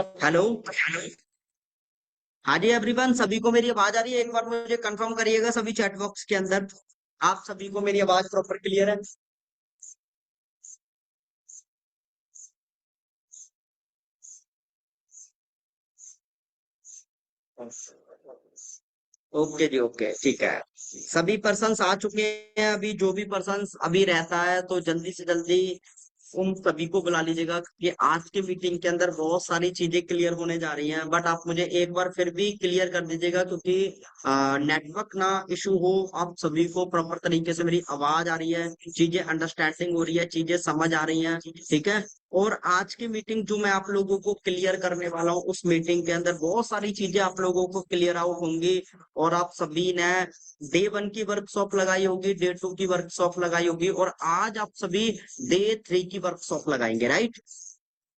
Hello. हाँ जी everyone, सभी को मेरी आवाज आ रही है? एक बार मुझे कंफर्म करिएगा सभी चैट बॉक्स के अंदर। आप सभी को मेरी आवाज प्रॉपर क्लियर है? ओके जी, ओके, ठीक है। सभी पर्सन्स आ चुके हैं। अभी जो भी पर्सन्स अभी रहता है तो जल्दी से जल्दी उन सभी को बुला लीजिएगा कि आज की मीटिंग के अंदर बहुत सारी चीजें क्लियर होने जा रही हैं। बट आप मुझे एक बार फिर भी क्लियर कर दीजिएगा, क्योंकि नेटवर्क ना इशू हो। आप सभी को प्रॉपर तरीके से मेरी आवाज आ रही है, चीजें अंडरस्टैंडिंग हो रही है, चीजें समझ आ रही हैं, ठीक है। और आज की मीटिंग जो मैं आप लोगों को क्लियर करने वाला हूँ, उस मीटिंग के अंदर बहुत सारी चीजें आप लोगों को क्लियर आउट होंगी। और आप सभी ने डे 1 की वर्कशॉप लगाई होगी, डे 2 की वर्कशॉप लगाई होगी, और आज आप सभी डे 3 की वर्कशॉप लगाएंगे, राइट।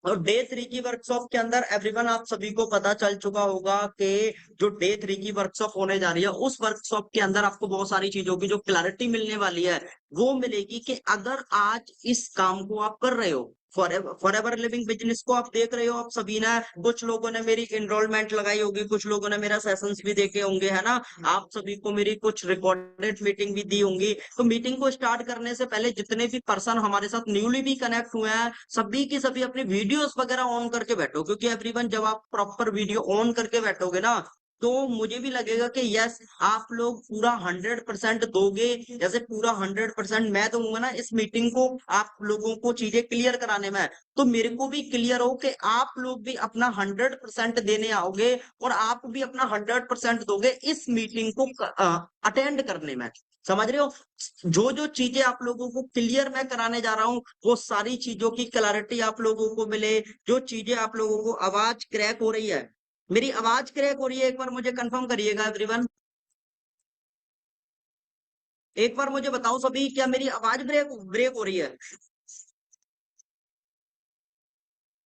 और डे 3 की वर्कशॉप के अंदर एवरीवन, आप सभी को पता चल चुका होगा कि जो डे 3 की वर्कशॉप होने जा रही है, उस वर्कशॉप के अंदर आपको बहुत सारी चीजों की जो क्लैरिटी मिलने वाली है, वो मिलेगी कि अगर आज इस काम को आप कर रहे हो, फॉर एवर लिविंग बिजनेस को आप देख रहे हो। आप सभी ने, कुछ लोगों ने मेरी एनरोलमेंट लगाई होगी, कुछ लोगों ने मेरा सेशंस भी देखे होंगे, है ना। आप सभी को मेरी कुछ रिकॉर्डेड मीटिंग भी दी होंगी। तो मीटिंग को स्टार्ट करने से पहले जितने भी पर्सन हमारे साथ न्यूली भी कनेक्ट हुए हैं, सभी की सभी अपनी वीडियोस वगैरह ऑन करके बैठो, क्योंकि एवरीवन, जब आप प्रॉपर वीडियो ऑन करके बैठोगे ना, तो मुझे भी लगेगा कि यस, आप लोग पूरा 100% दोगे। जैसे पूरा 100% मैं दूंगा ना इस मीटिंग को, आप लोगों को चीजें क्लियर कराने में, तो मेरे को भी क्लियर हो कि आप लोग भी अपना 100% देने आओगे, और आप भी अपना 100% दोगे इस मीटिंग को अटेंड करने में। समझ रहे हो? जो जो चीजें आप लोगों को क्लियर मैं कराने जा रहा हूँ, वो सारी चीजों की क्लैरिटी आप लोगों को मिले। जो चीजें आप लोगों को आवाज क्रैक हो रही है, मेरी आवाज क्रैक हो रही है, एक बार मुझे कंफर्म करिएगा एवरीवन। एक बार मुझे बताओ सभी, क्या मेरी आवाज ब्रेक ब्रेक हो रही है?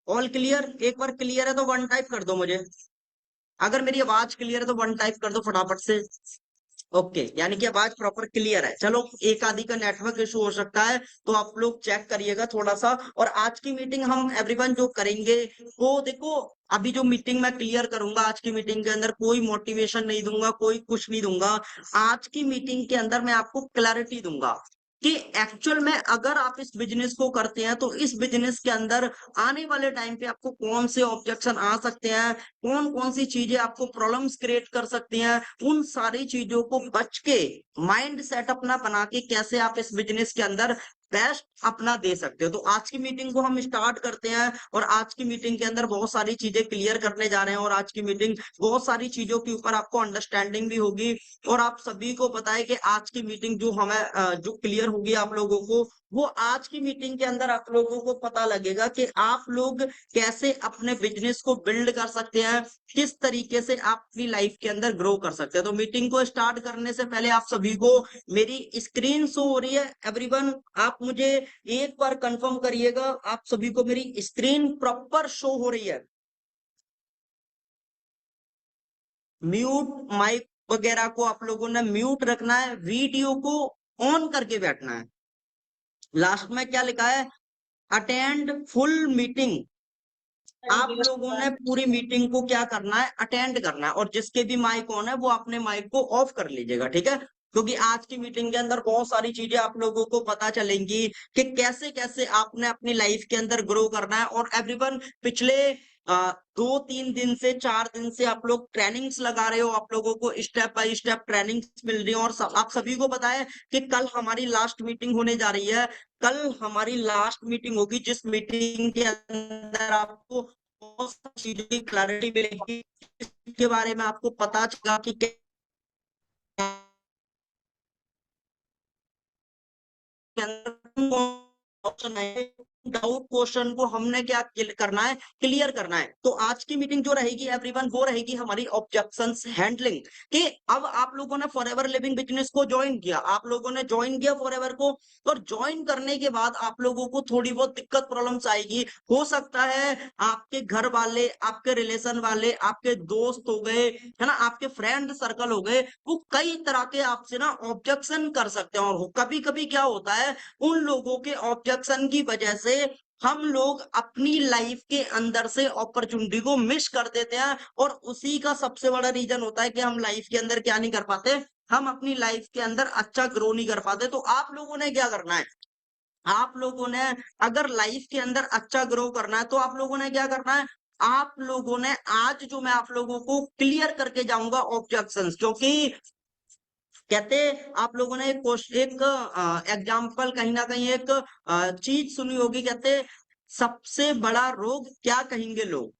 All clear? एक बार क्लियर है तो वन टाइप कर दो मुझे। अगर मेरी आवाज क्लियर है तो वन टाइप कर दो फटाफट से। ओके, यानी कि आवाज प्रॉपर क्लियर है। चलो, एक आदि का नेटवर्क इशू हो सकता है, तो आप लोग चेक करिएगा थोड़ा सा। और आज की मीटिंग हम एवरीवन जो करेंगे, वो देखो, अभी जो मीटिंग मैं क्लियर करूंगा, आज की मीटिंग के अंदर कोई मोटिवेशन नहीं दूंगा, कोई कुछ नहीं दूंगा। आज की मीटिंग के अंदर मैं आपको क्लैरिटी दूंगा कि एक्चुअल में अगर आप इस बिजनेस को करते हैं, तो इस बिजनेस के अंदर आने वाले टाइम पे आपको कौन से ऑब्जेक्शन आ सकते हैं, कौन कौन सी चीजें आपको प्रॉब्लम्स क्रिएट कर सकती हैं। उन सारी चीजों को बच के, माइंड सेट अपना बना के, कैसे आप इस बिजनेस के अंदर बेस्ट अपना दे सकते हो। तो आज की मीटिंग को हम स्टार्ट करते हैं, और आज की मीटिंग के अंदर बहुत सारी चीजें क्लियर करने जा रहे हैं, और आज की मीटिंग बहुत सारी चीजों के ऊपर आपको अंडरस्टैंडिंग भी होगी। और आप सभी को पता है कि आज की मीटिंग जो हमें जो क्लियर होगी आप लोगों को, वो आज की मीटिंग के अंदर आप लोगों को पता लगेगा कि आप लोग कैसे अपने बिजनेस को बिल्ड कर सकते हैं, किस तरीके से आप अपनी लाइफ के अंदर ग्रो कर सकते हैं। तो मीटिंग को स्टार्ट करने से पहले आप सभी को मेरी स्क्रीन शो हो रही है एवरीवन? आप मुझे एक बार कंफर्म करिएगा, आप सभी को मेरी स्क्रीन प्रॉपर शो हो रही है? म्यूट माइक वगैरह को आप लोगों ने म्यूट रखना है, वीडियो को ऑन करके बैठना है। लास्ट में क्या लिखा है? Attend full meeting. आप लोगों ने पूरी मीटिंग को क्या करना है? अटेंड करना है। और जिसके भी माइक ऑन है, वो अपने माइक को ऑफ कर लीजिएगा, ठीक है। क्योंकि आज की मीटिंग के अंदर बहुत सारी चीजें आप लोगों को पता चलेंगी कि कैसे कैसे आपने अपनी लाइफ के अंदर ग्रो करना है। और एवरीवन, पिछले 2-3 दिन से, 4 दिन से आप लोग ट्रेनिंग्स लगा रहे हो, आप लोगों को स्टेप बाय स्टेप ट्रेनिंग्स मिल रही है। और आप सभी को पता है कि कल हमारी लास्ट मीटिंग होने जा रही है। कल हमारी लास्ट मीटिंग होगी, जिस मीटिंग के अंदर आपको बहुत सारी चीजों की क्लैरिटी मिलेगी, इसके बारे में आपको पता चलेगा कि क्या के अंदर ऑप्शन है। डाउट क्वेश्चन को हमने क्या करना है? क्लियर करना है। तो आज की मीटिंग जो रहेगी एवरीवन, वो रहेगी हमारी ऑब्जेक्शंस हैंडलिंग। कि अब आप लोगों ने फॉरएवर लिविंग बिजनेस को ज्वाइन किया, आप लोगों ने ज्वाइन किया फॉरएवर को, और ज्वाइन करने के बाद आप लोगों को थोड़ी बहुत दिक्कत प्रॉब्लम्स आएगी। हो सकता है आपके घर वाले, आपके रिलेशन वाले, आपके दोस्त हो गए, है ना, आपके फ्रेंड सर्कल हो गए, वो कई तरह के आपसे ना ऑब्जेक्शन कर सकते हैं। और कभी कभी क्या होता है, उन लोगों के ऑब्जेक्शन की वजह से हम लोग अपनी लाइफ के अंदर से अपॉर्चुनिटी को मिस कर देते हैं, और उसी का सबसे बड़ा रीजन होता है कि हम लाइफ के अंदर क्या नहीं कर पाते, हम अपनी लाइफ के अंदर अच्छा ग्रो नहीं कर पाते। तो आप लोगों ने क्या करना है, आप लोगों ने अगर लाइफ के अंदर अच्छा ग्रो करना है तो आप लोगों ने क्या करना है, आप लोगों ने आज जो मैं आप लोगों को क्लियर करके जाऊंगा ऑब्जेक्शंस, क्योंकि कहते आप लोगों ने एक एग्जाम्पल कहीं ना कहीं एक चीज सुनी होगी, कहते सबसे बड़ा रोग क्या कहेंगे लोग।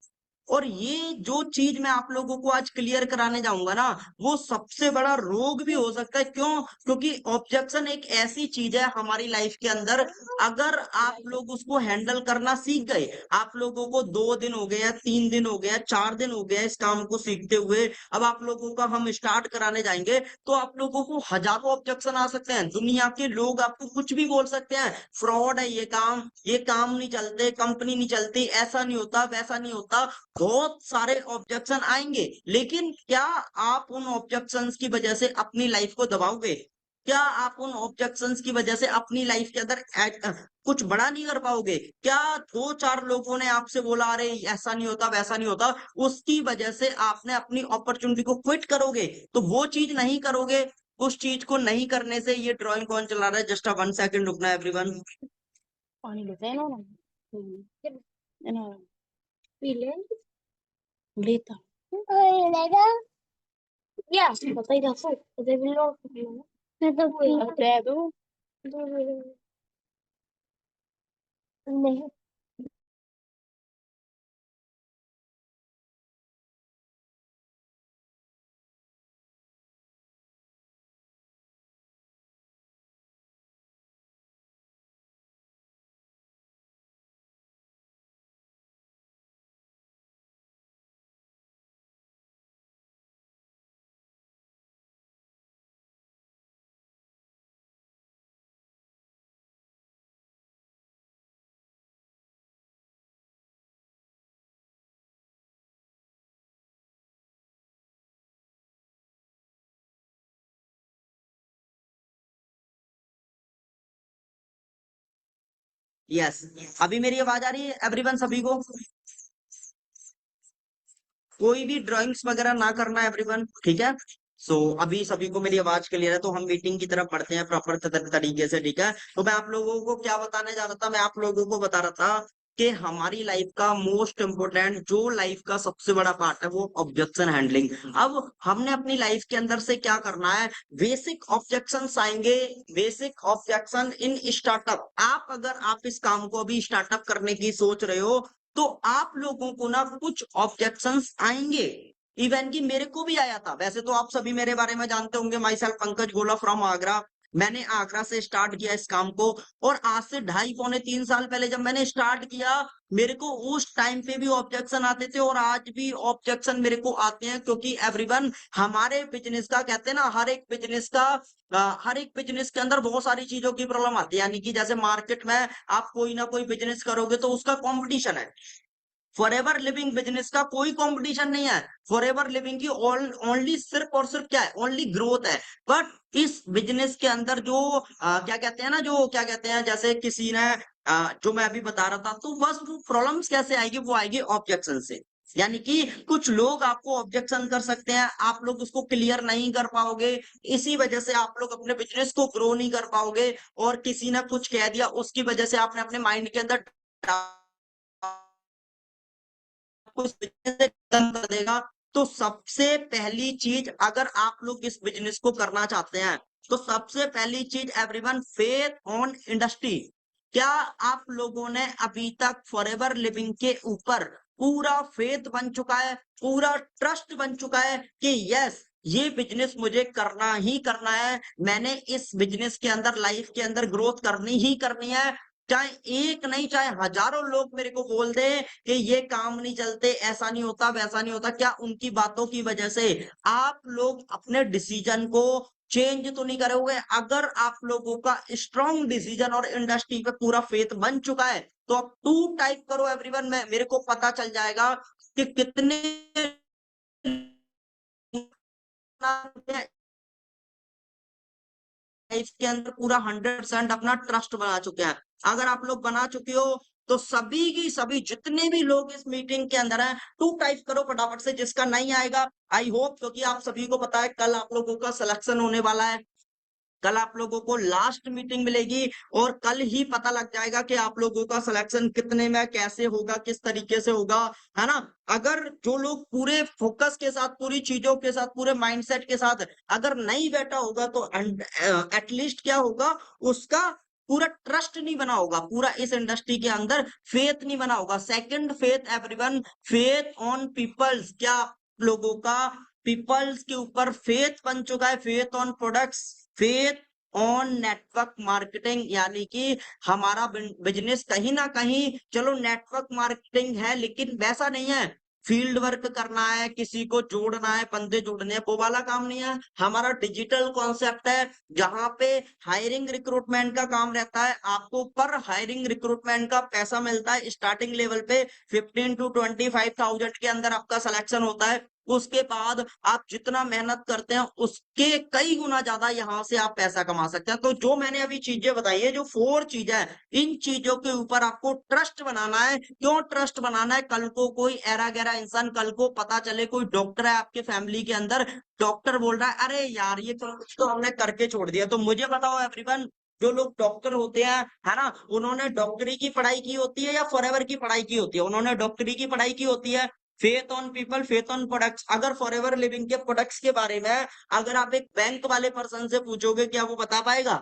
और ये जो चीज मैं आप लोगों को आज क्लियर कराने जाऊंगा ना, वो सबसे बड़ा रोग भी हो सकता है। क्यों? क्योंकि ऑब्जेक्शन एक ऐसी चीज है हमारी लाइफ के अंदर, अगर आप लोग उसको हैंडल करना सीख गए, आप लोगों को 2 दिन हो गए या 3 दिन हो गया, 4 दिन हो गया इस काम को सीखते हुए, अब आप लोगों का हम स्टार्ट कराने जाएंगे तो आप लोगों को हजारों ऑब्जेक्शन आ सकते हैं, दुनिया के लोग आपको कुछ भी बोल सकते हैं, फ्रॉड है ये काम नहीं चलते, कंपनी नहीं चलती, ऐसा नहीं होता, वैसा नहीं होता, बहुत सारे ऑब्जेक्शन आएंगे। लेकिन क्या आप उन ऑब्जेक्शंस की वजह से अपनी लाइफ को दबाओगे? क्या आप उन ऑब्जेक्शंस की वजह से अपनी लाइफ के अंदर कुछ बड़ा नहीं कर पाओगे? क्या 2-4 लोगों ने आपसे बोला अरे ऐसा नहीं होता, वैसा नहीं होता, उसकी वजह से आपने अपनी अपॉर्चुनिटी को क्विट करोगे? तो वो चीज नहीं करोगे। उस चीज को नहीं करने से ये ड्राइंग कौन चला रहा है? जस्ट 1 सेकंड रुकना एवरीवन। पानी लेते हैं ना। ना पी ले लेता ya बताइए दसो तो भी लो मैं तो कोई दे दो नहीं यस, अभी मेरी आवाज आ रही है एवरीवन सभी को? कोई भी ड्राइंग्स वगैरह ना करना एवरीवन, ठीक है? अभी सभी को मेरी आवाज क्लियर है, तो हम मीटिंग की तरफ बढ़ते हैं प्रॉपर तरीके से, ठीक है? तो मैं आप लोगों को क्या बताने जा रहा था, मैं आप लोगों को बता रहा था कि हमारी लाइफ का मोस्ट इम्पोर्टेंट जो लाइफ का सबसे बड़ा पार्ट है वो ऑब्जेक्शन हैंडलिंग। अब हमने अपनी लाइफ के अंदर से क्या करना है, बेसिक ऑब्जेक्शंस आएंगे, बेसिक ऑब्जेक्शन इन स्टार्टअप। आप अगर आप इस काम को अभी स्टार्टअप करने की सोच रहे हो तो आप लोगों को ना कुछ ऑब्जेक्शंस आएंगे। इवन कि मेरे को भी आया था, वैसे तो आप सभी मेरे बारे में जानते होंगे, माई सेल्फ पंकज गोला फ्रॉम आगरा। मैंने आगरा से स्टार्ट किया इस काम को, और आज से 2.5 पौने 3 साल पहले जब मैंने स्टार्ट किया, मेरे को उस टाइम पे भी ऑब्जेक्शन आते थे और आज भी ऑब्जेक्शन मेरे को आते हैं। क्योंकि एवरीवन हमारे बिजनेस का कहते हैं ना, हर एक बिजनेस के अंदर बहुत सारी चीजों की प्रॉब्लम आती है। यानी कि जैसे मार्केट में आप कोई ना कोई बिजनेस करोगे तो उसका कंपटीशन है। फॉरएवर लिविंग बिजनेस का कोई कंपटीशन नहीं है। फॉरएवर लिविंग की ओनली सिर्फ और सिर्फ क्या है, ओनली ग्रोथ है। बट इस बिजनेस के अंदर जो क्या कहते हैं ना, जो क्या कहते हैं, जैसे किसी ने जो मैं अभी बता रहा था, तो बस वो प्रॉब्लम्स कैसे आएगी, वो आएगी ऑब्जेक्शन से। यानी कि कुछ लोग आपको ऑब्जेक्शन कर सकते हैं, आप लोग उसको क्लियर नहीं कर पाओगे, इसी वजह से आप लोग अपने बिजनेस को ग्रो नहीं कर पाओगे। और किसी ने कुछ कह दिया, उसकी वजह से आपने अपने माइंड के अंदर कुछ बिजनेस खत्म कर देगा। तो सबसे पहली चीज, अगर आप लोग इस बिजनेस को करना चाहते हैं, तो सबसे पहली चीज एवरीवन, फेथ ऑन इंडस्ट्री। क्या आप लोगों ने अभी तक फॉरएवर लिविंग के ऊपर पूरा फेथ बन चुका है, पूरा ट्रस्ट बन चुका है कि यस, ये बिजनेस मुझे करना ही करना है, मैंने इस बिजनेस के अंदर लाइफ के अंदर ग्रोथ करनी ही करनी है, चाहे एक नहीं चाहे हजारों लोग मेरे को बोल दे कि ये काम नहीं चलते, ऐसा नहीं होता, वैसा नहीं होता, क्या उनकी बातों की वजह से आप लोग अपने डिसीजन को चेंज तो नहीं करोगे? अगर आप लोगों का स्ट्रॉन्ग डिसीजन और इंडस्ट्री पे पूरा फेथ बन चुका है, तो आप टू टाइप करो एवरीवन, में मेरे को पता चल जाएगा कि कितने लाइफ के अंदर पूरा 100% अपना ट्रस्ट बना चुके हैं। अगर आप लोग बना चुके हो तो सभी की सभी जितने भी लोग इस मीटिंग के अंदर हैं, टू टाइप करो फटाफट से, जिसका नहीं आएगा आई होप, क्योंकि आप सभी को पता है कल आप लोगों का सिलेक्शन होने वाला है। कल आप लोगों को लास्ट मीटिंग मिलेगी और कल ही पता लग जाएगा कि आप लोगों का सिलेक्शन कितने में कैसे होगा, किस तरीके से होगा, है ना। अगर जो लोग पूरे फोकस के साथ, पूरी चीजों के साथ, पूरे माइंडसेट के साथ अगर नहीं बैठा होगा तो एटलीस्ट क्या होगा, उसका पूरा ट्रस्ट नहीं बना होगा, पूरा इस इंडस्ट्री के अंदर फेथ नहीं बना होगा। Second, faith everyone, faith on people's, क्या आप लोगों का पीपल्स के ऊपर फेथ बन चुका है, faith on products, faith on network marketing, यानी कि हमारा बिजनेस कहीं ना कहीं, चलो नेटवर्क मार्केटिंग है लेकिन वैसा नहीं है, फील्ड वर्क करना है, किसी को जोड़ना है, बंदे जोड़ने हैं, वो वाला काम नहीं है। हमारा डिजिटल कॉन्सेप्ट है, जहां पे हायरिंग रिक्रूटमेंट का काम रहता है, आपको पर हायरिंग रिक्रूटमेंट का पैसा मिलता है स्टार्टिंग लेवल पे 15 to 25,000 के अंदर आपका सिलेक्शन होता है। उसके बाद आप जितना मेहनत करते हैं उसके कई गुना ज्यादा यहाँ से आप पैसा कमा सकते हैं। तो जो मैंने अभी चीजें बताई है, जो 4 चीजें हैं, इन चीजों के ऊपर आपको ट्रस्ट बनाना है। क्यों ट्रस्ट बनाना है? कल को कोई ऐरा गैरा इंसान, कल को पता चले कोई डॉक्टर है आपके फैमिली के अंदर, डॉक्टर बोल रहा है अरे यार ये तो हमने करके छोड़ दिया। तो मुझे बताओ एवरीवन, जो लोग डॉक्टर होते हैं, है ना, उन्होंने डॉक्टरी की पढ़ाई की होती है या फॉरएवर की पढ़ाई की होती है? उन्होंने डॉक्टरी की पढ़ाई की होती है। Faith on people, faith on products. अगर फॉरएवर लिविंग के प्रोडक्ट्स के बारे में अगर आप एक बैंक वाले पर्सन से पूछोगे, क्या वो बता पाएगा?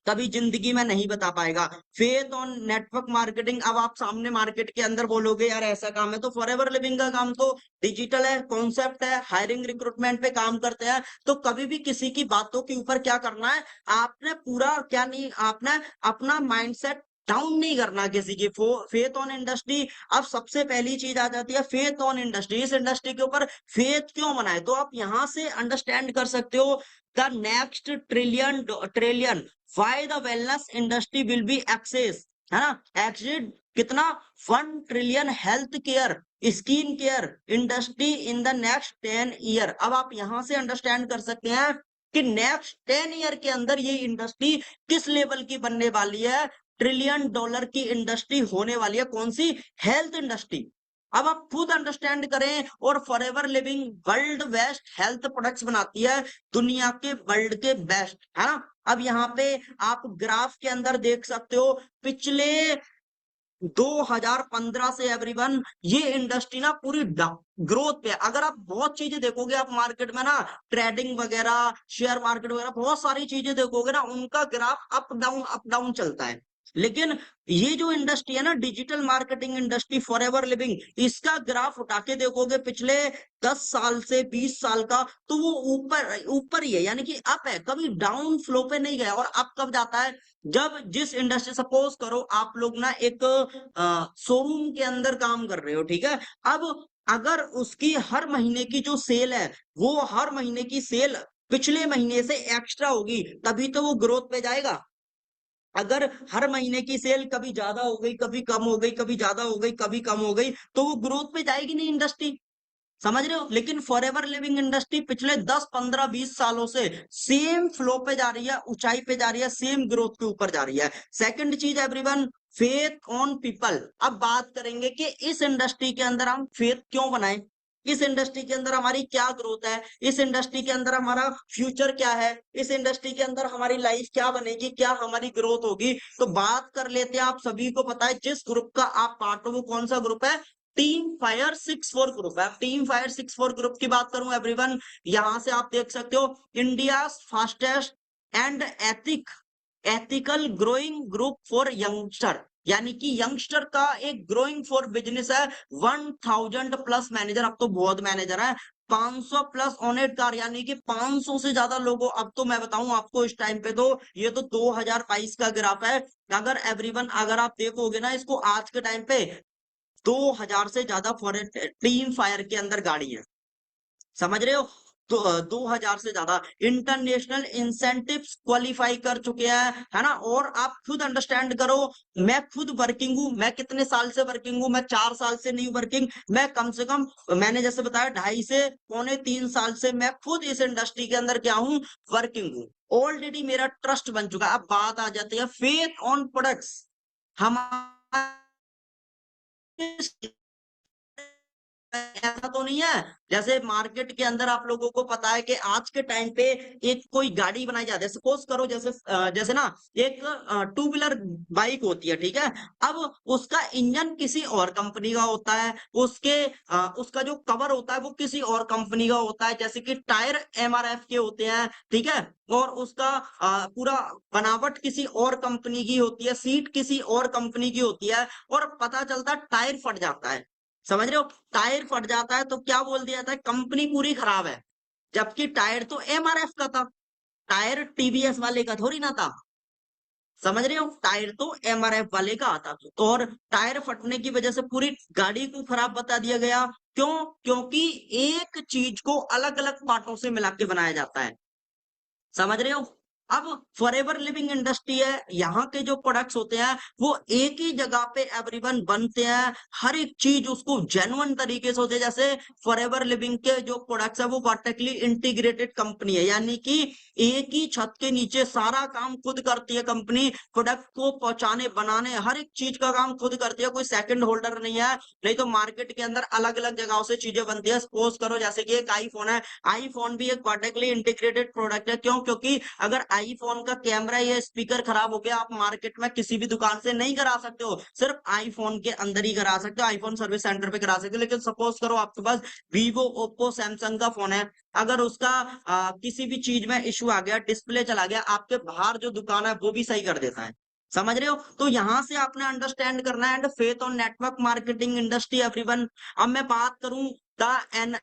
कभी जिंदगी में नहीं बता पाएगा। फेथ ऑन नेटवर्क मार्केटिंग, अब आप सामने मार्केट के अंदर बोलोगे यार ऐसा काम है, तो फॉरएवर लिविंग का काम तो डिजिटल है, कॉन्सेप्ट है, हायरिंग रिक्रूटमेंट पे काम करते हैं। तो कभी भी किसी की बातों के ऊपर क्या करना है, आपने पूरा क्या नहीं, आपने अपना माइंडसेट डाउन नहीं करना किसी की। फेथ ऑन इंडस्ट्री, अब सबसे पहली चीज आ जाती है फेथ ऑन इंडस्ट्री। इस इंडस्ट्री के ऊपर फेथ क्यों बनाए, तो आप यहां से अंडरस्टैंड कर सकते हो the next trillion why the wellness industry will be access, है ना, exit कितना, 1 trillion health care skin care industry in the next 10 year. अब आप यहां से अंडरस्टैंड कर सकते हैं कि नेक्स्ट 10 ईयर के अंदर ये इंडस्ट्री किस लेवल की बनने वाली है। $1 ट्रिलियन की इंडस्ट्री होने वाली है, कौन सी? Health industry. अब आप खुद अंडरस्टैंड करें, और forever living world best health products बनाती है, दुनिया के वर्ल्ड के बेस्ट, है ना। अब यहाँ पे आप ग्राफ के अंदर देख सकते हो, पिछले 2015 से एवरीवन ये इंडस्ट्री ना पूरी ग्रोथ पे है। अगर आप बहुत चीजें देखोगे आप मार्केट में ना, ट्रेडिंग वगैरह, शेयर मार्केट वगैरह, बहुत सारी चीजें देखोगे ना, उनका ग्राफ अप डाउन चलता है। लेकिन ये जो इंडस्ट्री है ना, digital marketing industry, forever living, इसका ग्राफ उठा के देखोगे पिछले 10 साल से 20 साल का, तो वो ऊपर ऊपर ही है, यानी कि अप है, कभी डाउन फ्लो पे नहीं गया। और अप कब जाता है? जब जिस इंडस्ट्री, सपोज करो आप लोग ना एक शोरूम के अंदर काम कर रहे हो, ठीक है। अब अगर उसकी हर महीने की जो सेल है, वो हर महीने की सेल पिछले महीने से एक्स्ट्रा होगी, तभी तो वो ग्रोथ पे जाएगा। अगर हर महीने की सेल कभी ज्यादा हो गई, कभी कम हो गई, कभी ज्यादा हो गई, कभी कम हो गई, तो वो ग्रोथ पे जाएगी नहीं इंडस्ट्री। समझ रहे हो? लेकिन फॉरएवर लिविंग इंडस्ट्री पिछले 10 15 20 सालों से सेम फ्लो पे जा रही है, ऊंचाई पे जा रही है, सेम ग्रोथ के ऊपर जा रही है। सेकंड चीज एवरीवन, फेथ ऑन पीपल। अब बात करेंगे कि इस इंडस्ट्री के अंदर हम फेथ क्यों बनाएं, इस इंडस्ट्री के अंदर हमारी क्या ग्रोथ है, इस इंडस्ट्री के अंदर हमारा फ्यूचर क्या है, इस इंडस्ट्री के अंदर हमारी लाइफ क्या बनेगी, क्या हमारी ग्रोथ होगी। तो बात कर लेते हैं, आप सभी को पता है जिस ग्रुप का आप पार्ट हो वो कौन सा ग्रुप है, टीम फायर 64 ग्रुप है। टीम फायर 64 ग्रुप की बात करूं एवरीवन, यहां से आप देख सकते हो India fastest and ethical growing group for youngster, यानी कि यंगस्टर का एक ग्रोइंग फॉर बिजनेस है। 1000+ मैनेजर, अब तो बहुत मैनेजर है, 500+ ऑनेट कार, यानी कि 500 से ज्यादा लोगों। अब तो मैं बताऊं आपको, इस टाइम पे तो ये तो 2022 का ग्राफ है। अगर एवरीवन अगर आप देखोगे ना इसको आज के टाइम पे, 2000 से ज्यादा फॉरेन टीम फायर के अंदर गाड़ी है। समझ रहे हो? तो 2000 से ज्यादा इंटरनेशनल इंसेंटिव्स क्वालिफाई कर चुके हैं, है ना। और आप खुद अंडरस्टैंड करो, मैं खुद वर्किंग हूं, मैं कितने साल से वर्किंग हूं, मैं 4 साल से नहीं वर्किंग, मैं कम से कम, मैंने जैसे बताया 2.5 से 3 साल से मैं खुद इस इंडस्ट्री के अंदर क्या हूं, वर्किंग हूं। ऑलरेडी मेरा ट्रस्ट बन चुका है। अब बात आ जाती है फेथ ऑन प्रोडक्ट्स। हम ऐसा तो नहीं है जैसे मार्केट के अंदर आप लोगों को पता है कि आज के टाइम पे एक कोई गाड़ी बनाई जाती है, सपोज करो जैसे जैसे ना एक टू व्हीलर बाइक होती है, ठीक है। अब उसका इंजन किसी और कंपनी का होता है, उसका जो कवर होता है वो किसी और कंपनी का होता है, जैसे कि टायर एमआरएफ के होते हैं, ठीक है। और उसका पूरा बनावट किसी और कंपनी की होती है, सीट किसी और कंपनी की होती है, और पता चलता है टायर फट जाता है। समझ रहे हो? टायर फट जाता है तो क्या बोल दिया जाता है, कंपनी पूरी खराब है। जबकि टायर तो एमआरएफ का था, टायर टीवीएस वाले का थोड़ी ना था। समझ रहे हो? टायर तो एमआरएफ वाले का आता था, तो और टायर फटने की वजह से पूरी गाड़ी को खराब बता दिया गया। क्यों? क्योंकि एक चीज को अलग अलग पार्टों से मिला के बनाया जाता है। समझ रहे हो? अब फॉरएवर लिविंग इंडस्ट्री है, यहाँ के जो प्रोडक्ट्स होते हैं वो एक ही जगह पे एवरीवन बनते हैं, हर एक चीज उसको जेन्युइन तरीके से होते हैं। जैसे फॉरएवर लिविंग के जो प्रोडक्ट्स है वो वर्टिकली इंटीग्रेटेड कंपनी है, यानी कि एक ही छत के नीचे सारा काम खुद करती है कंपनी, प्रोडक्ट को पहुंचाने बनाने हर एक चीज का काम खुद करती है, कोई सेकंड होल्डर नहीं है। नहीं तो मार्केट के अंदर अलग अलग जगहों से चीजें बनती है। सपोज करो जैसे कि एक आईफोन है, आईफोन भी एक वर्टिकली इंटीग्रेटेड प्रोडक्ट है। क्यों? क्योंकि अगर आईफोन का कैमरा या स्पीकर खराब हो गया, आप मार्केट में किसी भी दुकान से नहीं करा सकते हो, सिर्फ आईफोन के अंदर ही करा सकते हो, आईफोन सर्विस सेंटर पे करा सकते हो। लेकिन सपोज करो आपके पास वीवो, ओप्पो, सैमसंग का फोन है, अगर उसका किसी भी चीज में इश्यू आ गया, डिस्प्ले चला गया, आपके बाहर जो दुकान है वो भी सही कर देता है। समझ रहे हो? तो यहां से आपने अंडरस्टैंड करना है। And faith on network marketing industry everyone. अब मैं बात करूं the in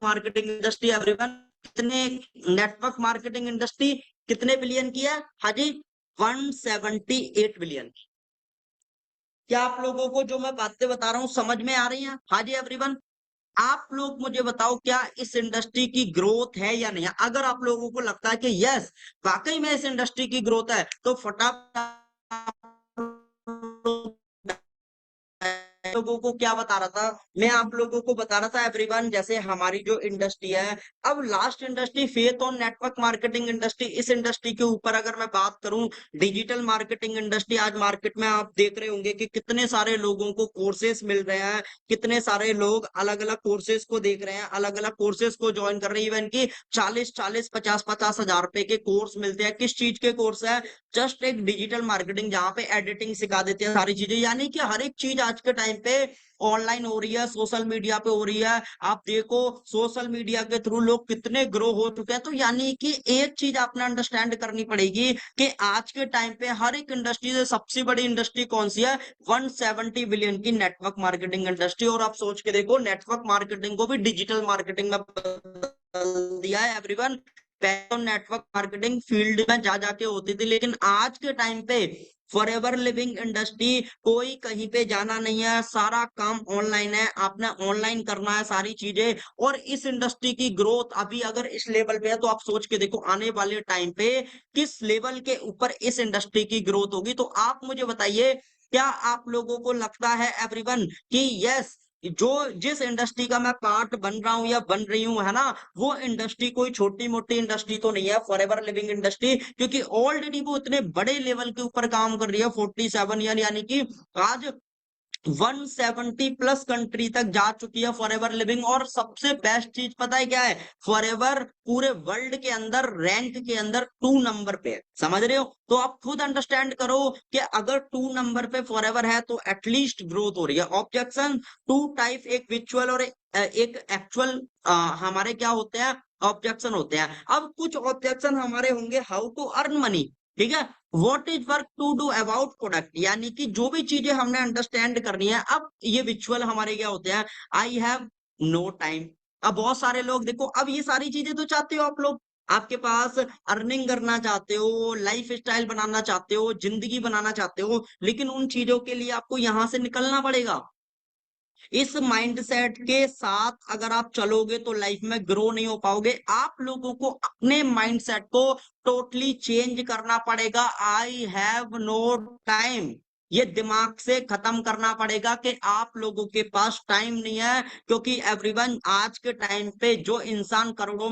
marketing industry everyone, कितने नेटवर्क मार्केटिंग इंडस्ट्री कितने बिलियन की है? हाँ जी, 178 बिलियन। क्या आप लोगों को जो मैं बातें बता रहा हूँ समझ में आ रही हैं? हाँ जी एवरीवन। आप लोग मुझे बताओ क्या इस इंडस्ट्री की ग्रोथ है या नहीं है? अगर आप लोगों को लगता है कि यस वाकई में इस इंडस्ट्री की ग्रोथ है तो फटाफट लोगों को क्या बता रहा था, मैं आप लोगों को बता रहा था एवरीवन, जैसे हमारी जो इंडस्ट्री है, अब last industry faith on network marketing industry, इस इंडस्ट्री के ऊपर अगर मैं बात करूं, डिजिटल मार्केटिंग इंडस्ट्री, आज मार्केट में आप देख रहे होंगे कि कितने सारे लोगों को कोर्सेस मिल रहे हैं, कितने सारे लोग अलग अलग कोर्सेज को देख रहे हैं, अलग अलग कोर्सेज को ज्वाइन कर रहे हैं। इवन की 40-40, 50-50 हजार रुपए के कोर्स मिलते हैं। किस चीज के कोर्स है? जस्ट एक डिजिटल मार्केटिंग, जहां पे एडिटिंग सिखा देते हैं, सारी चीजें, यानी कि हर एक चीज आज के टाइम पे ऑनलाइन हो रही है, सोशल मीडिया पे हो रही है। आप देखो सोशल मीडिया के थ्रू लोग कितने ग्रो हो चुके हैं। तो यानी कि एक चीज आपने अंडरस्टैंड करनी पड़ेगी कि आज के टाइम पे हर एक इंडस्ट्री से सबसे बड़ी इंडस्ट्री कौन सी है? 170 बिलियन की नेटवर्क मार्केटिंग इंडस्ट्री। और आप सोच के देखो, नेटवर्क मार्केटिंग को भी डिजिटल मार्केटिंग में बदल दिया है एवरीवन। पहले तो नेटवर्क मार्केटिंग फील्ड में जा जाके होती थी, लेकिन आज के टाइम पे फॉरएवर लिविंग इंडस्ट्री, कोई कहीं पे जाना नहीं है, सारा काम ऑनलाइन है, आपने ऑनलाइन करना है सारी चीजें। और इस इंडस्ट्री की ग्रोथ अभी अगर इस लेवल पे है, तो आप सोच के देखो आने वाले टाइम पे किस लेवल के ऊपर इस इंडस्ट्री की ग्रोथ होगी। तो आप मुझे बताइए, क्या आप लोगों को लगता है एवरीवन कि यस, जो जिस इंडस्ट्री का मैं पार्ट बन रहा हूं या बन रही हूं, है ना, वो इंडस्ट्री कोई छोटी मोटी इंडस्ट्री तो नहीं है, फॉरएवर लिविंग इंडस्ट्री, क्योंकि ऑलरेडी वो इतने बड़े लेवल के ऊपर काम कर रही है। 47 ईयर, यानी कि आज 170 प्लस कंट्री तक जा चुकी है फॉरएवर लिविंग। और सबसे बेस्ट चीज पता है क्या है? फॉरएवर पूरे वर्ल्ड के अंदर रैंक के अंदर 2 नंबर पे है। समझ रहे हो? तो आप खुद अंडरस्टैंड करो कि अगर 2 नंबर पे फॉरएवर है तो एटलीस्ट ग्रोथ हो रही है। ऑब्जेक्शन टू टाइप, एक विचुअल और एक एक्चुअल, हमारे क्या होते हैं? ऑब्जेक्शन होते हैं। अब कुछ ऑब्जेक्शन हमारे होंगे हाउ टू अर्न मनी, ठीक है। What is work to do about product, यानी कि जो भी चीजें हमने अंडरस्टैंड करनी है। अब ये विजुअल हमारे क्या होते हैं? I have no time. अब बहुत सारे लोग देखो, अब ये सारी चीजें तो चाहते हो आप लोग, आपके पास अर्निंग करना चाहते हो, लाइफ स्टाइल बनाना चाहते हो, जिंदगी बनाना चाहते हो, लेकिन उन चीजों के लिए आपको यहां से निकलना पड़ेगा। इस माइंडसेट के साथ अगर आप चलोगे तो लाइफ में ग्रो नहीं हो पाओगे। आप लोगों को अपने माइंडसेट को टोटली चेंज करना पड़ेगा। आई हैव नो टाइम, ये दिमाग से खत्म करना पड़ेगा कि आप लोगों के पास टाइम नहीं है। क्योंकि एवरीवन, आज के टाइम पे जो इंसान करोड़ों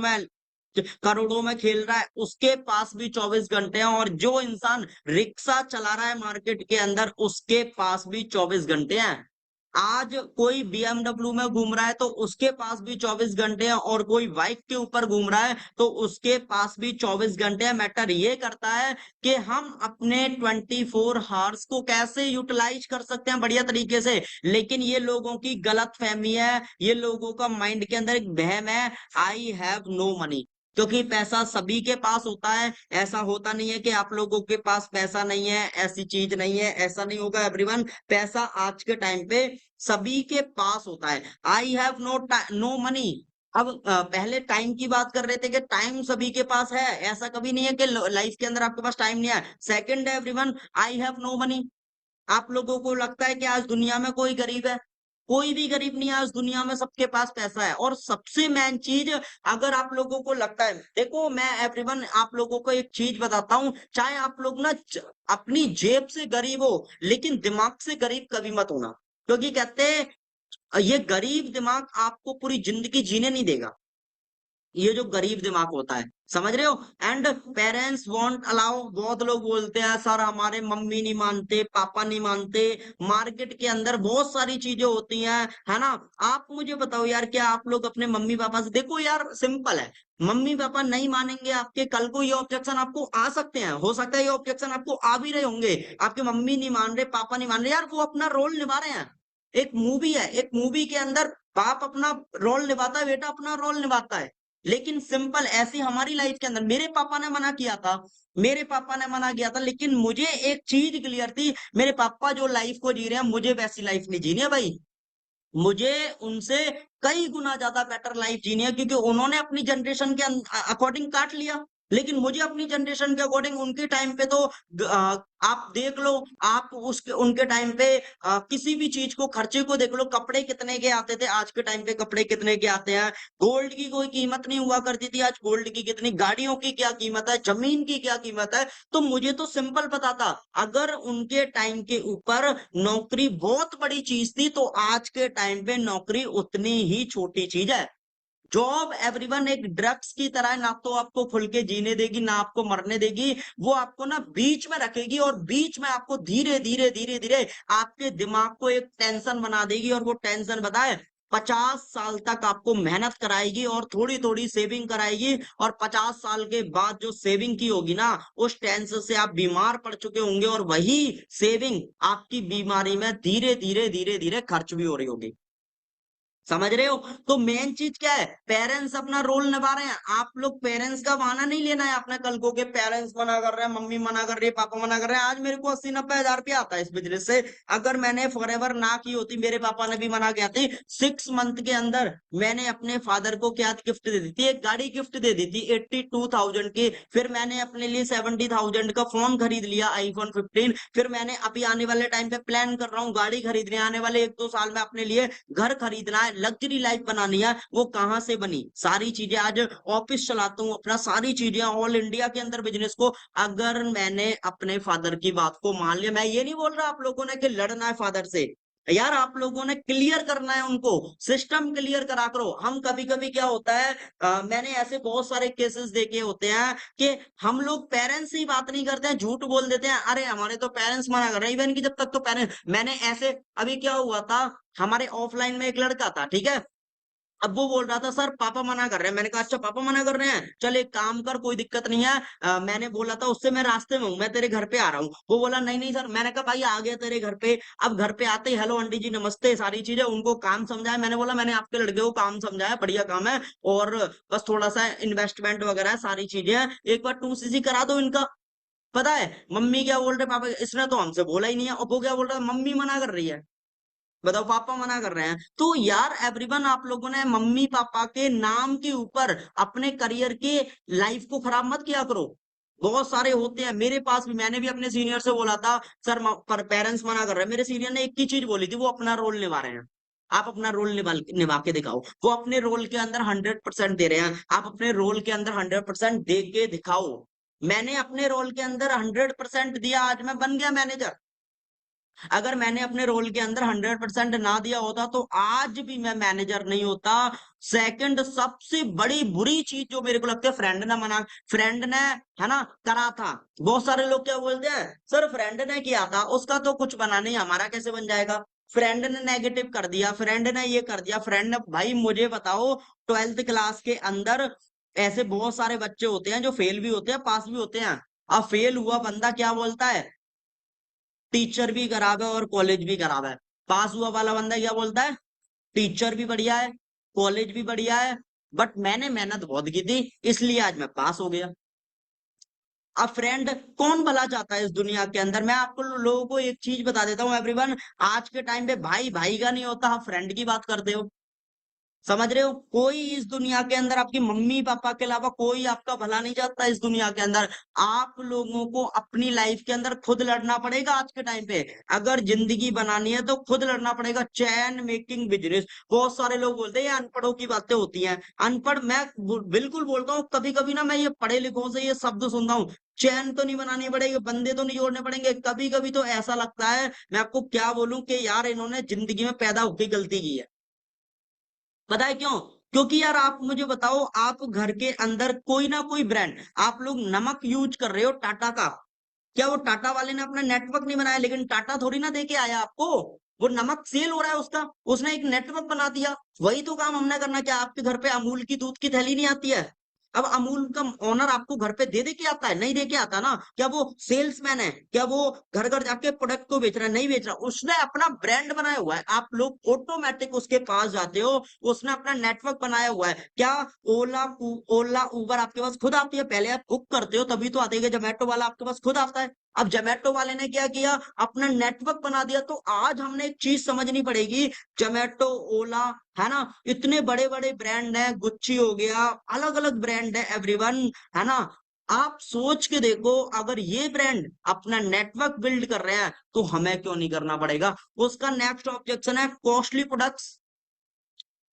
में खेल रहा है उसके पास भी 24 घंटे हैं, और जो इंसान रिक्शा चला रहा है मार्केट के अंदर उसके पास भी 24 घंटे हैं। आज कोई बीएमडब्ल्यू में घूम रहा है तो उसके पास भी 24 घंटे हैं, और कोई बाइक के ऊपर घूम रहा है तो उसके पास भी 24 घंटे हैं। मैटर ये करता है कि हम अपने 24 आवर्स को कैसे यूटिलाइज कर सकते हैं बढ़िया तरीके से। लेकिन ये लोगों की गलत फहमी है, ये लोगों का माइंड के अंदर एक वहम है, आई हैव नो मनी। क्योंकि पैसा सभी के पास होता है, ऐसा होता नहीं है कि आप लोगों के पास पैसा नहीं है, ऐसी चीज नहीं है, ऐसा नहीं होगा एवरीवन। पैसा आज के टाइम पे सभी के पास होता है। I have no money. अब पहले टाइम की बात कर रहे थे कि टाइम सभी के पास है, ऐसा कभी नहीं है कि लाइफ के अंदर आपके पास टाइम नहीं है। सेकंड है everyone, I have no money. आप लोगों को लगता है कि आज दुनिया में कोई गरीब है? कोई भी गरीब नहीं है, आज दुनिया में सबके पास पैसा है। और सबसे मेन चीज, अगर आप लोगों को लगता है, देखो मैं एवरीवन आप लोगों को एक चीज बताता हूँ, चाहे आप लोग ना अपनी जेब से गरीब हो लेकिन दिमाग से गरीब कभी मत होना। क्योंकि कहते हैं ये गरीब दिमाग आपको पूरी जिंदगी जीने नहीं देगा। ये जो गरीब दिमाग होता है, समझ रहे हो। एंड पेरेंट्स वॉन्ट अलाउ, बहुत लोग बोलते हैं सर हमारे मम्मी नहीं मानते, पापा नहीं मानते। मार्केट के अंदर बहुत सारी चीजें होती हैं, है ना। आप मुझे बताओ यार, क्या आप लोग अपने मम्मी पापा से, देखो यार सिंपल है, मम्मी पापा नहीं मानेंगे आपके, कल को ये ऑब्जेक्शन आपको आ सकते हैं, हो सकता है ये ऑब्जेक्शन आपको आ भी रहे होंगे। आपके मम्मी नहीं मान रहे, पापा नहीं मान रहे, यार वो अपना रोल निभा रहे हैं। एक मूवी है, एक मूवी के अंदर बाप अपना रोल निभाता है, बेटा अपना रोल निभाता है। लेकिन सिंपल ऐसी हमारी लाइफ के अंदर, मेरे पापा ने मना किया था, मेरे पापा ने मना किया था, लेकिन मुझे एक चीज क्लियर थी, मेरे पापा जो लाइफ को जी रहे हैं मुझे वैसी लाइफ नहीं जीनी है भाई। मुझे उनसे कई गुना ज्यादा बेटर लाइफ जीनी है, क्योंकि उन्होंने अपनी जनरेशन के अकॉर्डिंग काट लिया। लेकिन मुझे अपनी जनरेशन के अकॉर्डिंग, उनके टाइम पे तो आप देख लो, आप उसके उनके टाइम पे किसी भी चीज को खर्चे को देख लो, कपड़े कितने के आते थे, आज के टाइम पे कपड़े कितने के आते हैं। गोल्ड की कोई कीमत नहीं हुआ करती थी, आज गोल्ड की कितनी, गाड़ियों की क्या कीमत है, जमीन की क्या कीमत है। तो मुझे तो सिंपल पता था, अगर उनके टाइम के ऊपर नौकरी बहुत बड़ी चीज थी तो आज के टाइम पे नौकरी उतनी ही छोटी चीज है। जॉब एवरीवन एक ड्रग्स की तरह है, ना तो आपको खुल के जीने देगी ना आपको मरने देगी। वो आपको ना बीच में रखेगी, और बीच में आपको धीरे धीरे धीरे धीरे आपके दिमाग को एक टेंशन बना देगी, और वो टेंशन बताए 50 साल तक आपको मेहनत कराएगी और थोड़ी थोड़ी सेविंग कराएगी। और 50 साल के बाद जो सेविंग की होगी ना, उस टेंशन से आप बीमार पड़ चुके होंगे, और वही सेविंग आपकी बीमारी में धीरे धीरे धीरे धीरे खर्च भी हो रही होगी। समझ रहे हो। तो मेन चीज क्या है, पेरेंट्स अपना रोल निभा रहे हैं। आप लोग पेरेंट्स का बहाना नहीं लेना है अपने कल को के, पेरेंट्स मना कर रहे हैं, मम्मी मना कर रही है, पापा मना कर रहे हैं। आज मेरे को 80-90 हजार रुपया आता है इस बिजनेस से, अगर मैंने फॉरएवर ना की होती, मेरे पापा ने भी मना किया थी, 6 मंथ के अंदर मैंने अपने फादर को क्या गिफ्ट दे दी थी, एक गाड़ी गिफ्ट दे दी थी 82,000 की। फिर मैंने अपने लिए 70,000 का फोन खरीद लिया, iPhone 15। फिर मैंने अभी आने वाले टाइम पे प्लान कर रहा हूँ गाड़ी खरीदने, आने वाले 1-2 साल में अपने लिए घर खरीदना है, लग्जरी लाइफ बनानी है। वो कहाँ से बनी सारी चीजें, आज ऑफिस चलाता हूँ अपना, सारी चीजें ऑल इंडिया के अंदर बिजनेस को, अगर मैंने अपने फादर की बात को मान लिया। मैं ये नहीं बोल रहा आप लोगों ने कि लड़ना है फादर से, यार आप लोगों ने क्लियर करना है उनको, सिस्टम क्लियर करा करो। हम कभी कभी क्या होता है, मैंने ऐसे बहुत सारे केसेस देखे होते हैं कि हम लोग पेरेंट्स से ही बात नहीं करते हैं, झूठ बोल देते हैं, अरे हमारे तो पेरेंट्स मना कर रहे हैं, इवन की जब तक तो पेरेंट्स, मैंने ऐसे, अभी क्या हुआ था, हमारे ऑफलाइन में एक लड़का था, ठीक है। अब वो बोल रहा था सर पापा मना कर रहे हैं। मैंने कहा अच्छा पापा मना कर रहे हैं, चल एक काम कर, कोई दिक्कत नहीं है। मैंने बोला था उससे मैं रास्ते में हूँ, मैं तेरे घर पे आ रहा हूँ। वो बोला नहीं नहीं सर। मैंने कहा भाई आ गया तेरे घर पे। अब घर पे आते ही हेलो आंटी जी नमस्ते, सारी चीजें उनको काम समझाया। मैंने बोला मैंने आपके लड़के को काम समझाया, बढ़िया काम है, और बस थोड़ा सा इन्वेस्टमेंट वगैरह है, सारी चीजें हैं, एक बार 2cc करा दो इनका। पता है मम्मी क्या बोल रहे, पापा इसने तो हमसे बोला ही नहीं है, और वो क्या बोल रहा है, मम्मी मना कर रही है। बताओ पापा मना कर रहे हैं। तो यार एवरीवन, आप लोगों ने मम्मी पापा के नाम के ऊपर अपने करियर के लाइफ को खराब मत किया करो। बहुत सारे होते हैं, मेरे पास भी, मैंने भी अपने सीनियर से बोला था सर पर पेरेंट्स मना कर रहे हैं, मेरे सीनियर ने एक ही चीज बोली थी, वो अपना रोल निभा रहे हैं। आप अपना रोल निभा के दिखाओ। वो अपने रोल के अंदर 100% दे रहे हैं, आप अपने रोल के अंदर 100% दे के दिखाओ। मैंने अपने रोल के अंदर 100% दिया, आज मैं बन गया मैनेजर। अगर मैंने अपने रोल के अंदर 100% ना दिया होता तो आज भी मैं मैनेजर नहीं होता। सेकंड सबसे बड़ी बुरी चीज जो मेरे को लगती है, फ्रेंड ने, है ना, करा था। बहुत सारे लोग क्या बोलते हैं, सर फ्रेंड ने किया था, उसका तो कुछ बना नहीं, हमारा कैसे बन जाएगा। फ्रेंड ने नेगेटिव कर दिया, फ्रेंड ने ये कर दिया, फ्रेंड ने, भाई मुझे बताओ 12th क्लास के अंदर ऐसे बहुत सारे बच्चे होते हैं जो फेल भी होते हैं, पास भी होते हैं। अब फेल हुआ बंदा क्या बोलता है, टीचर भी खराब है और कॉलेज भी खराब है। पास हुआ वाला बंदा क्या बोलता है, टीचर भी बढ़िया है, कॉलेज भी बढ़िया है, बट मैंने मेहनत बहुत की थी इसलिए आज मैं पास हो गया। अब फ्रेंड कौन भला चाहता है इस दुनिया के अंदर। मैं आपको लोगों को एक चीज बता देता हूँ एवरीवन, आज के टाइम पे भाई भाई का नहीं होता, आप फ्रेंड की बात करते हो। समझ रहे हो, कोई इस दुनिया के अंदर आपकी मम्मी पापा के अलावा कोई आपका भला नहीं चाहता इस दुनिया के अंदर। आप लोगों को अपनी लाइफ के अंदर खुद लड़ना पड़ेगा आज के टाइम पे। अगर जिंदगी बनानी है तो खुद लड़ना पड़ेगा। चैन मेकिंग बिजनेस, बहुत सारे लोग बोलते हैं ये अनपढ़ों की बातें होती हैं। अनपढ़ मैं बिल्कुल बोलता हूँ, कभी कभी ना मैं ये पढ़े लिखों से ये शब्द सुनता हूँ, चैन तो नहीं बनानी पड़ेगी, बंदे तो नहीं जोड़ने पड़ेंगे। कभी कभी तो ऐसा लगता है, मैं आपको क्या बोलूं, कि यार इन्होंने जिंदगी में पैदा होकर गलती की है। पता है क्यों? क्योंकि यार आप मुझे बताओ, आप घर के अंदर कोई ना कोई ब्रांड, आप लोग नमक यूज कर रहे हो टाटा का, क्या वो टाटा वाले ने अपना नेटवर्क नहीं बनाया? लेकिन टाटा थोड़ी ना दे के आया आपको, वो नमक सेल हो रहा है उसका, उसने एक नेटवर्क बना दिया। वही तो काम हमने करना। क्या आपके घर पे अमूल की दूध की थैली नहीं आती है? अब अमूल का ओनर आपको घर पे दे के आता है? नहीं दे के आता ना। क्या वो सेल्समैन है? क्या वो घर घर जाके प्रोडक्ट को बेच रहा है? नहीं बेच रहा। उसने अपना ब्रांड बनाया हुआ है, आप लोग ऑटोमेटिक उसके पास जाते हो। उसने अपना नेटवर्क बनाया हुआ है। क्या ओला ओला उबर आपके पास खुद आती है? पहले आप बुक करते हो तभी तो आती है। जोमेटो वाला आपके पास खुद आता है? अब जोमेटो वाले ने क्या किया, अपना नेटवर्क बना दिया। तो आज हमने एक चीज समझनी पड़ेगी, जोमेटो, ओला, है ना, इतने बड़े बड़े ब्रांड है, गुच्ची हो गया, अलग अलग ब्रांड है एवरीवन, है ना। आप सोच के देखो, अगर ये ब्रांड अपना नेटवर्क बिल्ड कर रहे हैं तो हमें क्यों नहीं करना पड़ेगा। उसका नेक्स्ट ऑब्जेक्शन है कॉस्टली प्रोडक्ट्स।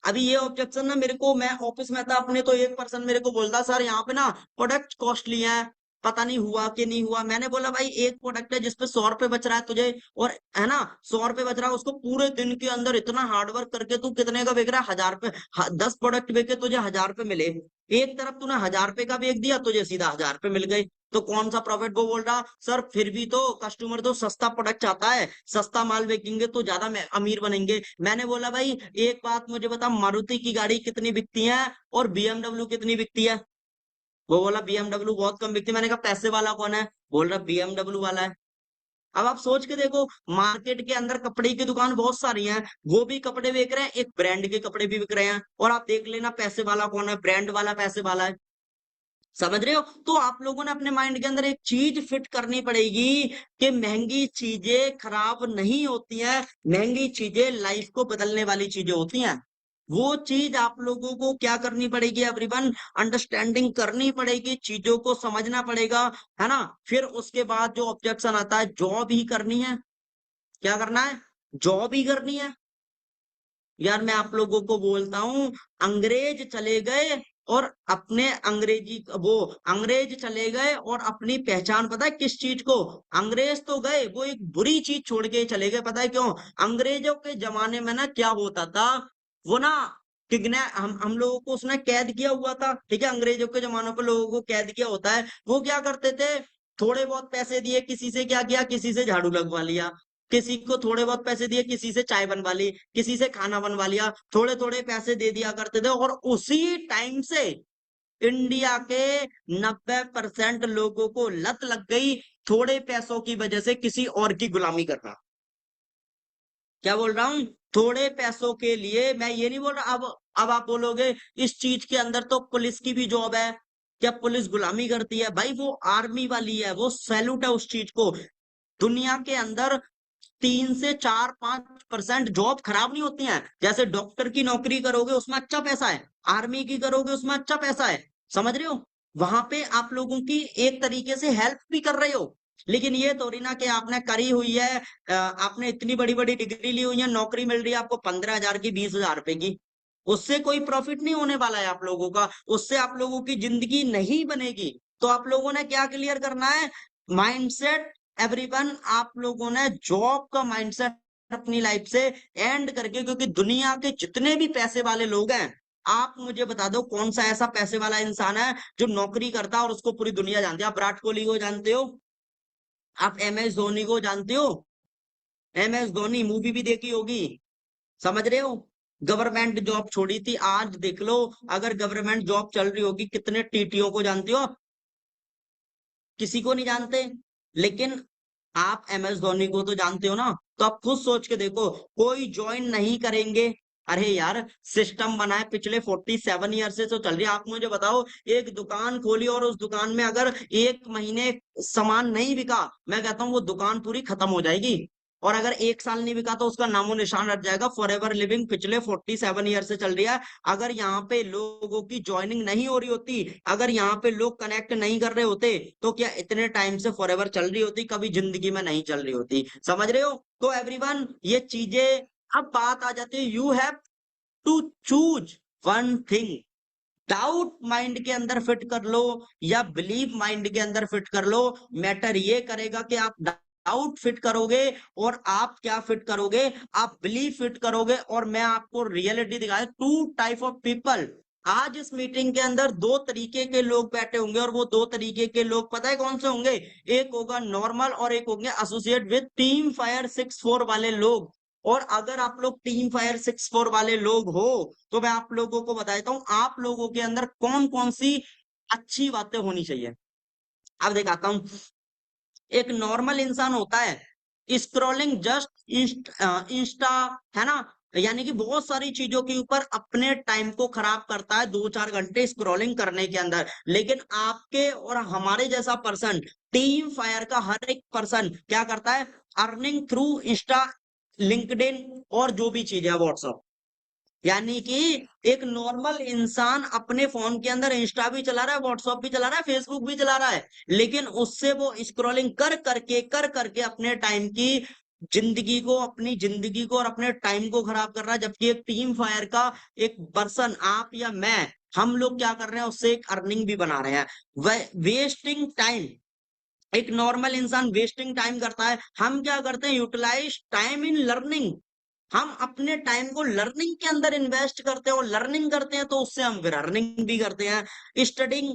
अभी ये ऑब्जेक्शन ना मेरे को, मैं ऑफिस में था अपने, तो एक पर्सन मेरे को बोलता, सर यहाँ पे ना प्रोडक्ट कॉस्टली है, पता नहीं हुआ कि नहीं हुआ। मैंने बोला भाई एक प्रोडक्ट है जिसपे 100 रुपए बच रहा है तुझे, और है ना, 100 रुपए बच रहा है, उसको पूरे दिन के अंदर इतना हार्डवर्क करके तू कितने का बेच रहा है, 1000 रुपए, 10 प्रोडक्ट बेचे तुझे 1000 रुपए मिले। एक तरफ तूने 1000 रुपए का बेच दिया, तुझे सीधा 1000 रुपए मिल गए। तो कौन सा प्रॉफिट? वो बोल रहा, सर फिर भी तो कस्टमर तो सस्ता प्रोडक्ट चाहता है, सस्ता माल बेचेंगे तो ज्यादा अमीर बनेंगे। मैंने बोला भाई एक बात मुझे बता, मारुति की गाड़ी कितनी बिकती है और बीएमडब्ल्यू कितनी बिकती है? वो बोला बीएमडब्ल्यू बहुत कम बिकती है। मैंने कहा पैसे वाला कौन है? बोल रहा बीएमडब्ल्यू वाला है। अब आप सोच के देखो, मार्केट के अंदर कपड़े की दुकान बहुत सारी हैं, वो भी कपड़े बेच रहे हैं, एक ब्रांड के कपड़े भी बिक रहे हैं, और आप देख लेना पैसे वाला कौन है, ब्रांड वाला पैसे वाला है। समझ रहे हो? तो आप लोगों ने अपने माइंड के अंदर एक चीज फिट करनी पड़ेगी कि महंगी चीजें खराब नहीं होती हैं, महंगी चीजें लाइफ को बदलने वाली चीजें होती हैं। वो चीज आप लोगों को क्या करनी पड़ेगी एवरीवन, अंडरस्टैंडिंग करनी पड़ेगी, चीजों को समझना पड़ेगा, है ना। फिर उसके बाद जो ऑब्जेक्शन आता है, जॉब ही करनी है। क्या करना है? जॉब ही करनी है। यार मैं आप लोगों को बोलता हूँ, अंग्रेज चले गए और अपने वो अंग्रेज चले गए और अपनी पहचान, पता है किस चीज को? अंग्रेज तो गए, वो एक बुरी चीज छोड़ के चले गए। पता है क्यों? अंग्रेजों के जमाने में ना क्या होता था, वो ना किडनैप, हम लोगों को उसने कैद किया हुआ था, ठीक है, अंग्रेजों के जमाने पे लोगों को कैद किया होता है। वो क्या करते थे, थोड़े बहुत पैसे दिए, किसी से क्या किया, किसी से झाड़ू लगवा लिया, किसी को थोड़े बहुत पैसे दिए, किसी से चाय बनवा ली, किसी से खाना बनवा लिया, थोड़े थोड़े पैसे दे दिया करते थे। और उसी टाइम से इंडिया के 90% लोगों को लत लग गई, थोड़े पैसों की वजह से किसी और की गुलामी करना। क्या बोल रहा हूं? थोड़े पैसों के लिए, मैं ये नहीं बोल रहा। अब आप बोलोगे इस चीज के अंदर तो पुलिस की भी जॉब है, क्या पुलिस गुलामी करती है? भाई वो आर्मी वाली है, वो सैल्यूट है उस चीज को। दुनिया के अंदर 3 से 4 5% जॉब खराब नहीं होती हैं। जैसे डॉक्टर की नौकरी करोगे उसमें अच्छा पैसा है, आर्मी की करोगे उसमें अच्छा पैसा है। समझ रहे हो? वहां पे आप लोगों की एक तरीके से हेल्प भी कर रहे हो। लेकिन ये थोड़ी ना कि आपने करी हुई है, आपने इतनी बड़ी बड़ी डिग्री ली हुई है, नौकरी मिल रही है आपको 15,000 की, 20,000 रुपए की, उससे कोई प्रॉफिट नहीं होने वाला है आप लोगों का, उससे आप लोगों की जिंदगी नहीं बनेगी। तो आप लोगों ने क्या क्लियर करना है? माइंडसेट। एवरीवन, आप लोगों ने जॉब का माइंडसेट अपनी लाइफ से एंड करके, क्योंकि दुनिया के जितने भी पैसे वाले लोग हैं, आप मुझे बता दो कौन सा ऐसा पैसे वाला इंसान है जो नौकरी करता है और उसको पूरी दुनिया जानती है? आप विराट कोहली को जानते हो, आप एम एस धोनी को जानते हो? एम एस धोनी मूवी भी देखी होगी, समझ रहे हो? गवर्नमेंट जॉब छोड़ी थी, आज देख लो अगर गवर्नमेंट जॉब चल रही होगी, कितने टीटीओ को जानते हो आप? किसी को नहीं जानते। लेकिन आप एम एस धोनी को तो जानते हो ना? तो आप खुद सोच के देखो, कोई ज्वाइन नहीं करेंगे। अरे यार, सिस्टम बना है पिछले 47 ईयर से तो चल रही है। आप मुझे बताओ, एक दुकान खोली और उस दुकान में अगर 1 महीने सामान नहीं बिका, मैं कहता हूँ वो दुकान पूरी खत्म हो जाएगी। और अगर 1 साल नहीं बिका तो उसका नामो निशान हट जाएगा। फॉर एवर लिविंग पिछले 47 ईयर से चल रही है। अगर यहाँ पे लोगों की ज्वाइनिंग नहीं हो रही होती, अगर यहाँ पे लोग कनेक्ट नहीं कर रहे होते, तो क्या इतने टाइम से फॉर एवर चल रही होती? कभी जिंदगी में नहीं चल रही होती। समझ रहे हो? तो एवरीवन, ये चीजें, अब बात आ जाती है, you have to choose one thing. Doubt mind के अंदर फिट कर लो या बिलीव माइंड के अंदर फिट कर लो, मैटर ये करेगा कि आप डाउट फिट करोगे और आप क्या फिट करोगे, आप बिलीव फिट करोगे। और मैं आपको रियलिटी दिखाया, 2 टाइप ऑफ पीपल। आज इस मीटिंग के अंदर 2 तरीके के लोग बैठे होंगे, और वो 2 तरीके के लोग पता है कौन से होंगे? एक होगा नॉर्मल और एक होंगे एसोसिएट विद टीम फायर 64 वाले लोग। और अगर आप लोग टीम फायर 64 वाले लोग हो, तो मैं आप लोगों को बता देता हूं आप लोगों के अंदर कौन कौन सी अच्छी बातें होनी चाहिए। अब दिखाता हूं। एक नॉर्मल इंसान होता है, स्क्रॉलिंग जस्ट इंस्टा, है ना, यानी कि बहुत सारी चीजों के ऊपर अपने टाइम को खराब करता है 2-4 घंटे स्क्रॉलिंग करने के अंदर। लेकिन आपके और हमारे जैसा पर्सन, टीम फायर का हर एक पर्सन क्या करता है? अर्निंग थ्रू इंस्टा, लिंक्डइन और जो भी चीज है व्हाट्सअप। यानी कि एक नॉर्मल इंसान अपने फोन के अंदर इंस्टा भी चला रहा है, व्हाट्सएप भी चला रहा है, फेसबुक भी चला रहा है, लेकिन उससे वो स्क्रॉलिंग कर करके अपने टाइम की जिंदगी को, अपनी जिंदगी को और अपने टाइम को खराब कर रहा है। जबकि एक टीम फायर का एक पर्सन, आप या मैं, हम लोग क्या कर रहे हैं? उससे एक अर्निंग भी बना रहे हैं। वेस्टिंग टाइम, एक नॉर्मल इंसान वेस्टिंग टाइम करता है, हम क्या करते हैं? Utilize time in learning. हम अपने टाइम को लर्निंग के अंदर इन्वेस्ट करते हैं और लर्निंग करते हैं, तो उससे हम फिर अर्निंग भी करते हैं। स्टडिंग,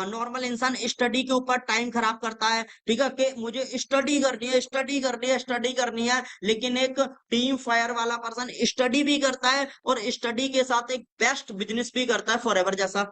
नॉर्मल इंसान स्टडी के ऊपर टाइम खराब करता है, ठीक है, कि मुझे स्टडी करनी है, स्टडी करनी है, स्टडी करनी है। लेकिन एक टीम फायर वाला पर्सन स्टडी भी करता है और स्टडी के साथ एक बेस्ट बिजनेस भी करता है, फॉरएवर जैसा।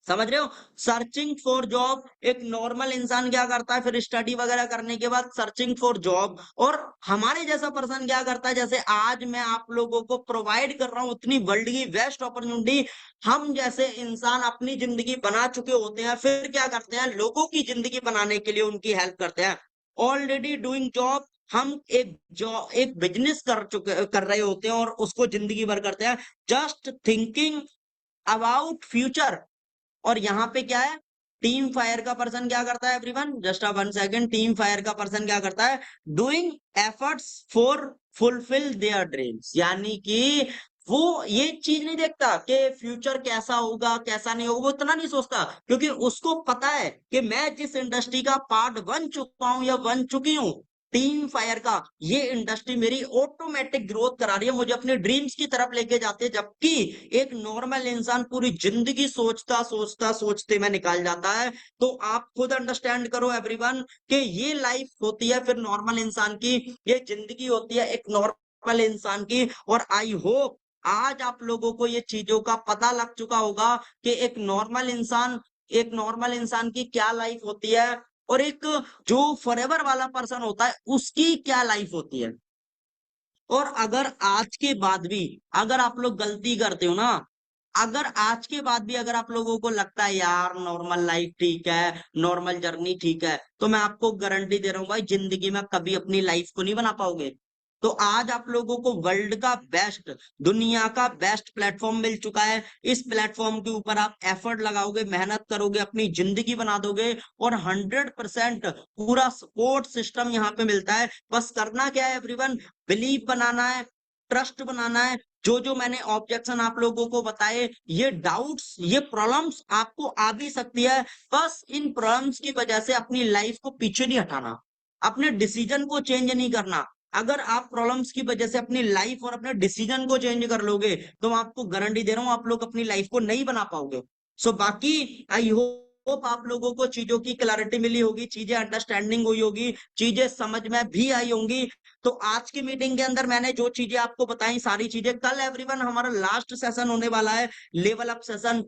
समझ रहे हो? सर्चिंग फॉर जॉब, एक नॉर्मल इंसान क्या करता है? फिर स्टडी वगैरह करने के बाद सर्चिंग फॉर जॉब। और हमारे जैसा पर्सन क्या करता है? जैसे आज मैं आप लोगों को प्रोवाइड कर रहा हूं इतनी वर्ल्ड की बेस्ट अपॉर्चुनिटी, हम जैसे इंसान अपनी जिंदगी बना चुके होते हैं, फिर क्या करते हैं? लोगों की जिंदगी बनाने के लिए उनकी हेल्प करते हैं। ऑलरेडी डूइंग जॉब, हम एक जॉब, एक बिजनेस कर रहे होते हैं और उसको जिंदगी भर करते हैं। Just thinking about future. और यहाँ पे क्या है? टीम फायर का पर्सन क्या करता है? Everyone just a 1 second. Team fire का पर्सन क्या करता है? Doing efforts for fulfil their dreams. यानी कि वो ये चीज नहीं देखता कि फ्यूचर कैसा होगा कैसा नहीं होगा, वो इतना नहीं सोचता, क्योंकि उसको पता है कि मैं जिस इंडस्ट्री का पार्ट बन चुका हूं या बन चुकी हूँ, टीम फायर का, ये इंडस्ट्री मेरी ऑटोमेटिक ग्रोथ करा रही है, मुझे अपने ड्रीम्स की तरफ लेके जाती है। जबकि एक नॉर्मल इंसान पूरी जिंदगी सोचता सोचता सोचते में निकाल जाता है। तो आप खुद अंडरस्टैंड करो एवरीवन कि ये लाइफ होती है फिर नॉर्मल इंसान की, ये जिंदगी होती है एक नॉर्मल इंसान की। और आई होप आज आप लोगों को ये चीजों का पता लग चुका होगा कि एक नॉर्मल इंसान की क्या लाइफ होती है और एक जो फॉरएवर वाला पर्सन होता है उसकी क्या लाइफ होती है। और अगर आज के बाद भी अगर आप लोग गलती करते हो ना, अगर आज के बाद भी अगर आप लोगों को लगता है यार नॉर्मल लाइफ ठीक है, नॉर्मल जर्नी ठीक है, तो मैं आपको गारंटी दे रहा हूँ भाई, जिंदगी में कभी अपनी लाइफ को नहीं बना पाओगे। तो आज आप लोगों को वर्ल्ड का बेस्ट, दुनिया का बेस्ट प्लेटफॉर्म मिल चुका है। इस प्लेटफॉर्म के ऊपर आप एफर्ट लगाओगे, मेहनत करोगे, अपनी जिंदगी बना दोगे और 100% पूरा सपोर्ट सिस्टम यहाँ पे मिलता है। बस करना क्या है एवरीवन, बिलीव बनाना है, ट्रस्ट बनाना है। जो जो मैंने ऑब्जेक्शन आप लोगों को बताए, ये डाउट्स, ये प्रॉब्लम्स आपको आ भी सकती है, बस इन प्रॉब्लम्स की वजह से अपनी लाइफ को पीछे नहीं हटाना, अपने डिसीजन को चेंज नहीं करना। अगर आप प्रॉब्लम्स की वजह से अपनी लाइफ और अपने डिसीजन को चेंज कर लोगे तो मैं आपको गारंटी दे रहा हूं आप लोग अपनी लाइफ को नहीं बना पाओगे। सो बाकी आई होप आप लोगों को चीजों की क्लैरिटी मिली होगी, चीजें अंडरस्टैंडिंग हुई होगी, चीजें समझ में भी आई होंगी। तो आज की मीटिंग के अंदर मैंने जो चीजें आपको बताई, सारी चीजें, कल एवरीवन हमारा लास्ट सेशन होने वाला है, लेवल अप सेशन,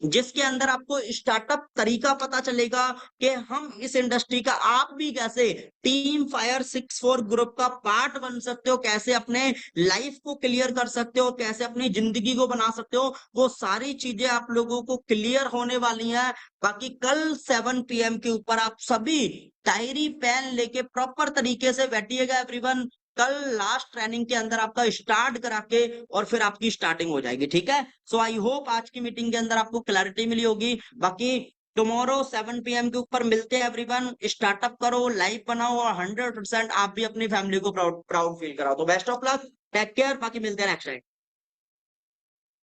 जिसके अंदर आपको स्टार्टअप तरीका पता चलेगा कि हम इस इंडस्ट्री का, आप भी कैसे टीम फायर 64 ग्रुप का पार्ट बन सकते हो, कैसे अपने लाइफ को क्लियर कर सकते हो, कैसे अपनी जिंदगी को बना सकते हो, वो सारी चीजें आप लोगों को क्लियर होने वाली हैं। बाकी कल 7 PM के ऊपर आप सभी डायरी पेन लेके प्रॉपर तरीके से बैठिएगा एवरीवन। कल लास्ट ट्रेनिंग के अंदर आपका स्टार्ट करा के और फिर आपकी स्टार्टिंग हो जाएगी, ठीक है। सो आई होप आज की मीटिंग के अंदर आपको क्लैरिटी मिली होगी। बाकी टुमारो 7 PM के ऊपर मिलते हैं एवरीवन। स्टार्टअप करो, लाइफ बनाओ और 100% आप भी अपनी फैमिली को प्राउड प्राउड फील कराओ। तो best of luck, take care, बाकी मिलते हैं नेक्स्ट टाइम।